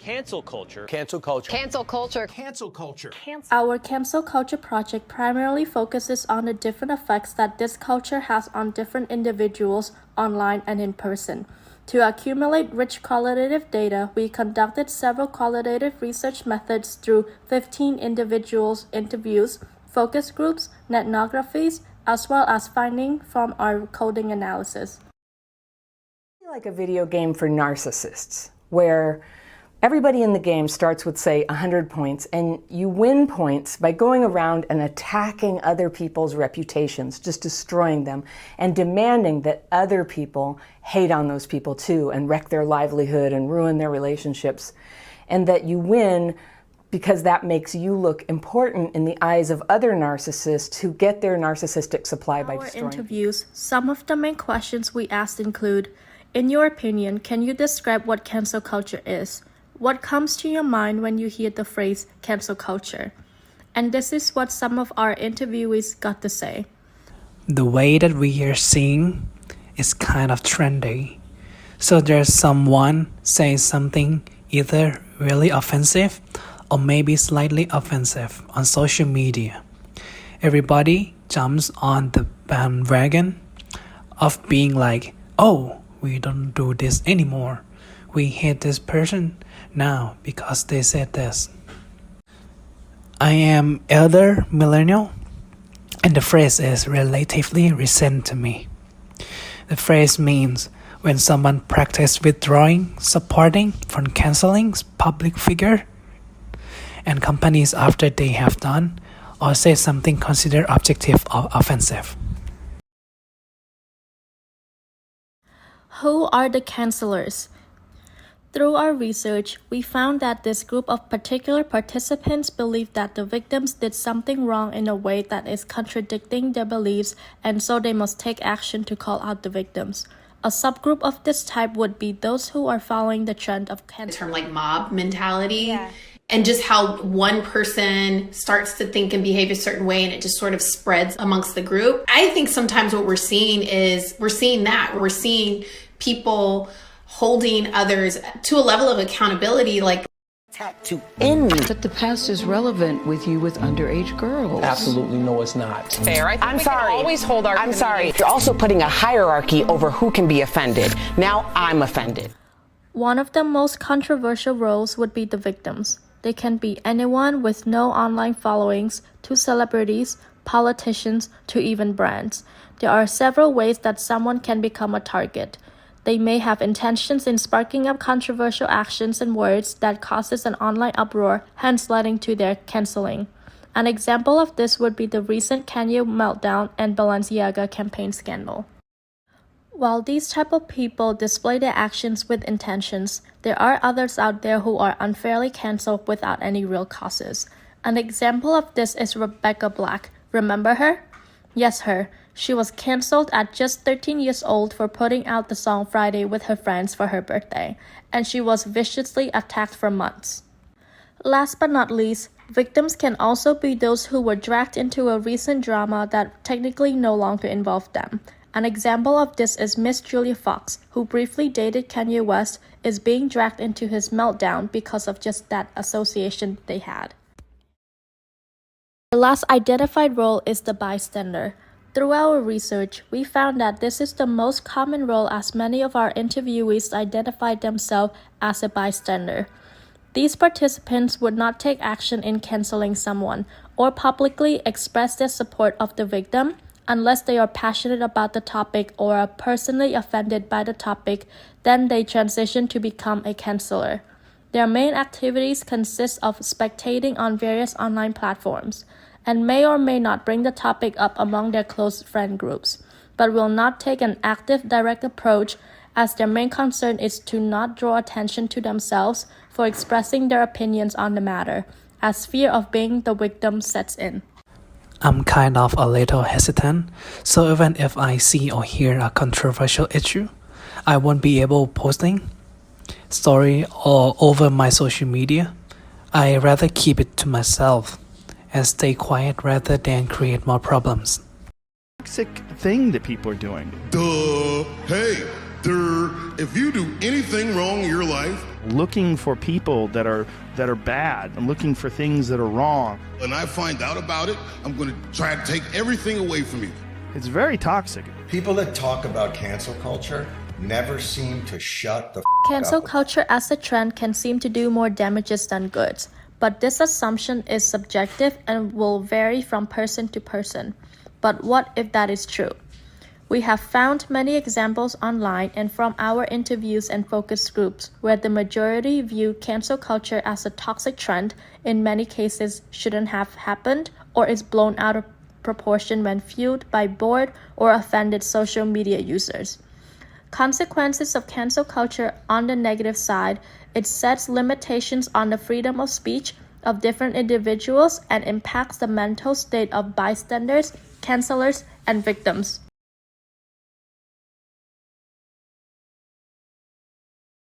Cancel culture. Cancel culture. Cancel culture. Cancel culture. Our Cancel Culture project primarily focuses on the different effects that this culture has on different individuals online and in person. To accumulate rich qualitative data, we conducted several qualitative research methods through 15 individuals interviews, focus groups, ethnographies, as well as finding from our coding analysis. Like a video game for narcissists, where everybody in the game starts with, say, 100 points, and you win points by going around and attacking other people's reputations, just destroying them, and demanding that other people hate on those people too, and wreck their livelihood and ruin their relationships, and that you win because that makes you look important in the eyes of other narcissists who get their narcissistic supply by destroying. Our interviews, some of the main questions we asked include, in your opinion, can you describe what cancel culture is? What comes to your mind when you hear the phrase cancel culture? And this is what some of our interviewees got to say. The way that we are seeing is kind of trendy. So there's someone saying something either really offensive or maybe slightly offensive on social media. Everybody jumps on the bandwagon of being like, oh, we don't do this anymore. We hate this person now because they said this. I am elder millennial, and the phrase is relatively recent to me. The phrase means when someone practices withdrawing, supporting from canceling public figure and companies after they have done or say something considered objective or offensive. Who are the cancelers? Through our research, we found that this group of particular participants believe that the victims did something wrong in a way that is contradicting their beliefs, and so they must take action to call out the victims. A subgroup of this type would be those who are following the trend of cancel. Term like mob mentality. And just how one person starts to think and behave a certain way and it just sort of spreads amongst the group. I think sometimes what we're seeing people holding others to a level of accountability, like To end. But the past is relevant with you with underage girls. Absolutely no, it's not. Fair. I think I'm we sorry. can always hold our I'm sorry. You're also putting a hierarchy over who can be offended. Now I'm offended. One of the most controversial roles would be the victims. They can be anyone with no online followings, to celebrities, politicians, to even brands. There are several ways that someone can become a target. They may have intentions in sparking up controversial actions and words that causes an online uproar, hence leading to their canceling. An example of this would be the recent Kanye meltdown and Balenciaga campaign scandal. While these type of people display their actions with intentions, there are others out there who are unfairly canceled without any real causes. An example of this is Rebecca Black. Remember her? Yes, her. She was canceled at just 13 years old for putting out the song Friday with her friends for her birthday, and she was viciously attacked for months. Last but not least, victims can also be those who were dragged into a recent drama that technically no longer involved them. An example of this is Miss Julia Fox, who briefly dated Kanye West, is being dragged into his meltdown because of just that association they had. The last identified role is the bystander. Through our research, we found that this is the most common role, as many of our interviewees identified themselves as a bystander. These participants would not take action in canceling someone or publicly express their support of the victim unless they are passionate about the topic or are personally offended by the topic. Then they transition to become a canceller. Their main activities consist of spectating on various online platforms and may or may not bring the topic up among their close friend groups, but will not take an active, direct approach, as their main concern is to not draw attention to themselves for expressing their opinions on the matter, as fear of being the victim sets in. I'm kind of a little hesitant, so even if I see or hear a controversial issue, I won't be able posting story or over my social media. I rather keep it to myself and stay quiet rather than create more problems. Toxic thing that people are doing. Duh. Hey, If you do anything wrong in your life, looking for people that are bad and looking for things that are wrong, and I find out about it, I'm going to try to take everything away from you. it's very toxic. People that talk about cancel culture never seem to shut the Cancel up. culture as a trend can seem to do more damages than good, but this assumption is subjective and will vary from person to person. But what if that is true? We have found many examples online and from our interviews and focus groups where the majority view cancel culture as a toxic trend, in many cases shouldn't have happened, or is blown out of proportion when fueled by bored or offended social media users. Consequences of cancel culture on the negative side, it sets limitations on the freedom of speech of different individuals and impacts the mental state of bystanders, cancelers, and victims.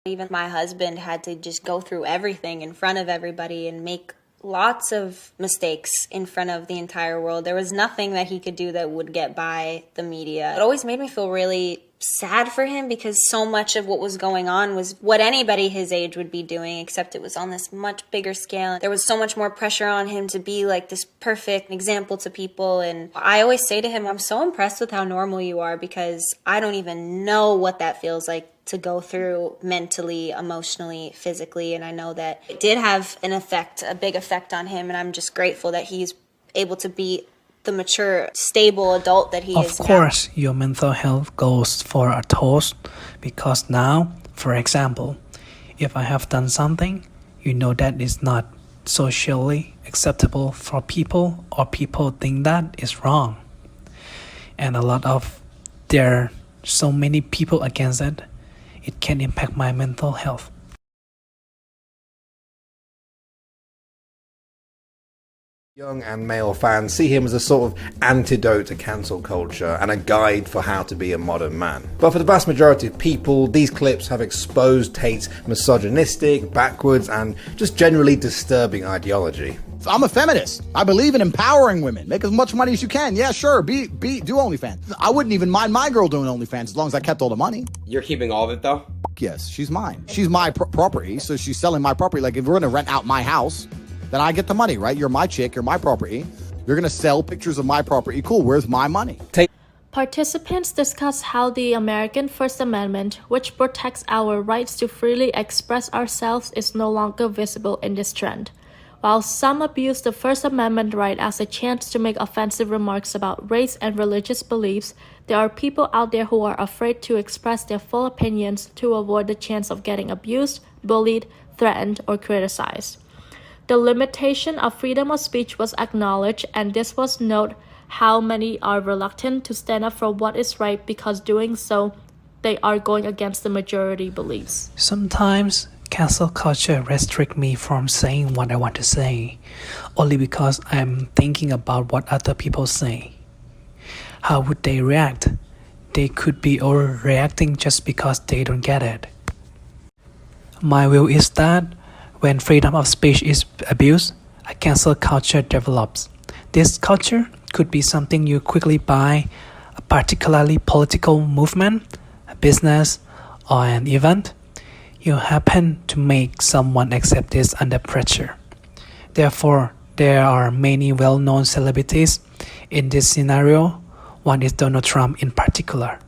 Even my husband had to just go through everything in front of everybody and make lots of mistakes in front of the entire world. There was nothing that he could do that would get by the media. It always made me feel really sad for him because so much of what was going on was what anybody his age would be doing, except it was on this much bigger scale. There was so much more pressure on him to be like this perfect example to people. And I always say to him, I'm so impressed with how normal you are because I don't even know what that feels like to go through mentally, emotionally, physically. And I know that it did have an effect, a big effect on him. And I'm just grateful that he's able to be the mature, stable adult that he is now. Of course, your mental health goes for a toss because now, for example, if I have done something, you know that is not socially acceptable for people or people think that is wrong. And there are so many people against it, it can impact my mental health. Young and male fans see him as a sort of antidote to cancel culture and a guide for how to be a modern man. But for the vast majority of people, these clips have exposed Tate's misogynistic, backwards, and just generally disturbing ideology. I'm a feminist. I believe in empowering women. Make as much money as you can. Yeah, sure. Do OnlyFans. I wouldn't even mind my girl doing OnlyFans as long as I kept all the money. You're keeping all of it though? Yes, she's mine. She's my property, so she's selling my property. Like if we're gonna rent out my house, then I get the money, right? You're my chick, you're my property. You're gonna sell pictures of my property. Cool, where's my money? Participants discuss how the American First Amendment, which protects our rights to freely express ourselves, is no longer visible in this trend. While some abuse the First Amendment right as a chance to make offensive remarks about race and religious beliefs, there are people out there who are afraid to express their full opinions to avoid the chance of getting abused, bullied, threatened, or criticized. The limitation of freedom of speech was acknowledged, and this was note how many are reluctant to stand up for what is right because doing so, they are going against the majority beliefs. Sometimes cancel culture restricts me from saying what I want to say, only because I'm thinking about what other people say. How would they react? They could be overreacting just because they don't get it. My view is that when freedom of speech is abused, a cancel culture develops. This culture could be something you quickly buy, a particularly political movement, a business, or an event. You happen to make someone accept this under pressure. Therefore, there are many well-known celebrities in this scenario. One is Donald Trump in particular.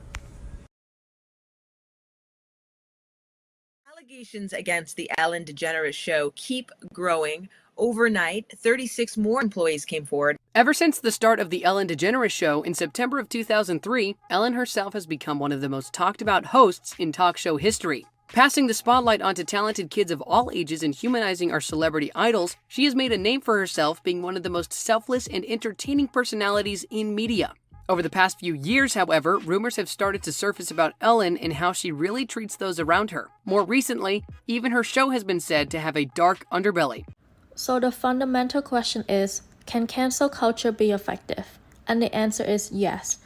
Allegations against the Ellen DeGeneres show keep growing. Overnight, 36 more employees came forward. Ever since the start of the Ellen DeGeneres show in September of 2003, Ellen herself has become one of the most talked about hosts in talk show history. Passing the spotlight onto talented kids of all ages and humanizing our celebrity idols, she has made a name for herself being one of the most selfless and entertaining personalities in media. Over the past few years, however, rumors have started to surface about Ellen and how she really treats those around her. More recently, even her show has been said to have a dark underbelly. So the fundamental question is, can cancel culture be effective? And the answer is yes.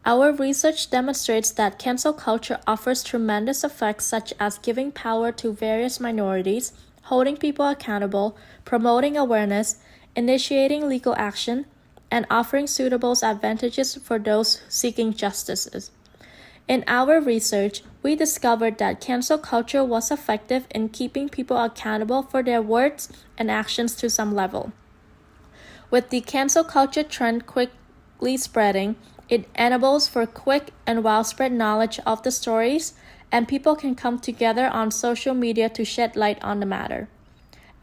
Our research demonstrates that cancel culture offers tremendous effects such as giving power to various minorities, holding people accountable, promoting awareness, initiating legal action, and offering suitable advantages for those seeking justice. In our research, we discovered that cancel culture was effective in keeping people accountable for their words and actions to some level. With the cancel culture trend quickly spreading, it enables for quick and widespread knowledge of the stories, and people can come together on social media to shed light on the matter.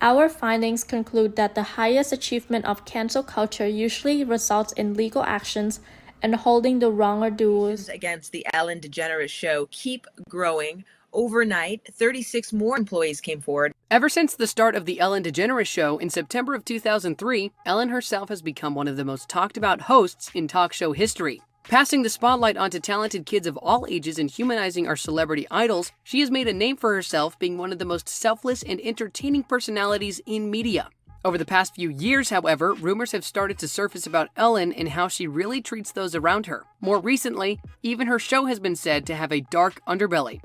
Our findings conclude that the highest achievement of cancel culture usually results in legal actions and holding the wrongdoers against the Ellen DeGeneres show keep growing. Overnight, 36 more employees came forward. Ever since the start of the Ellen DeGeneres show in September of 2003, Ellen herself has become one of the most talked about hosts in talk show history. Passing the spotlight onto talented kids of all ages and humanizing our celebrity idols, she has made a name for herself being one of the most selfless and entertaining personalities in media. Over the past few years, however, rumors have started to surface about Ellen and how she really treats those around her. More recently, even her show has been said to have a dark underbelly.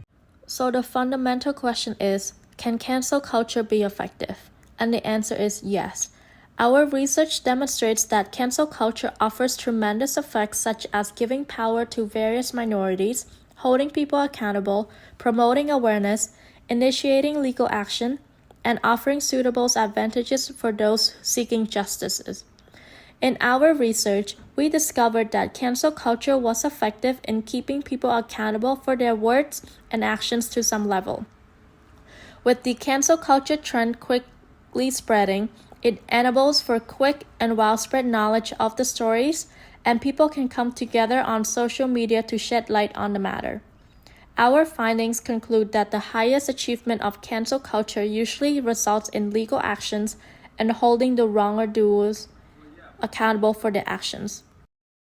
So the fundamental question is, can cancel culture be effective? And the answer is yes. Our research demonstrates that cancel culture offers tremendous effects such as giving power to various minorities, holding people accountable, promoting awareness, initiating legal action, and offering suitable advantages for those seeking justice. In our research, we discovered that cancel culture was effective in keeping people accountable for their words and actions to some level. With the cancel culture trend quickly spreading, it enables for quick and widespread knowledge of the stories, and people can come together on social media to shed light on the matter. Our findings conclude that the highest achievement of cancel culture usually results in legal actions and holding the wrongdoers accountable for their actions.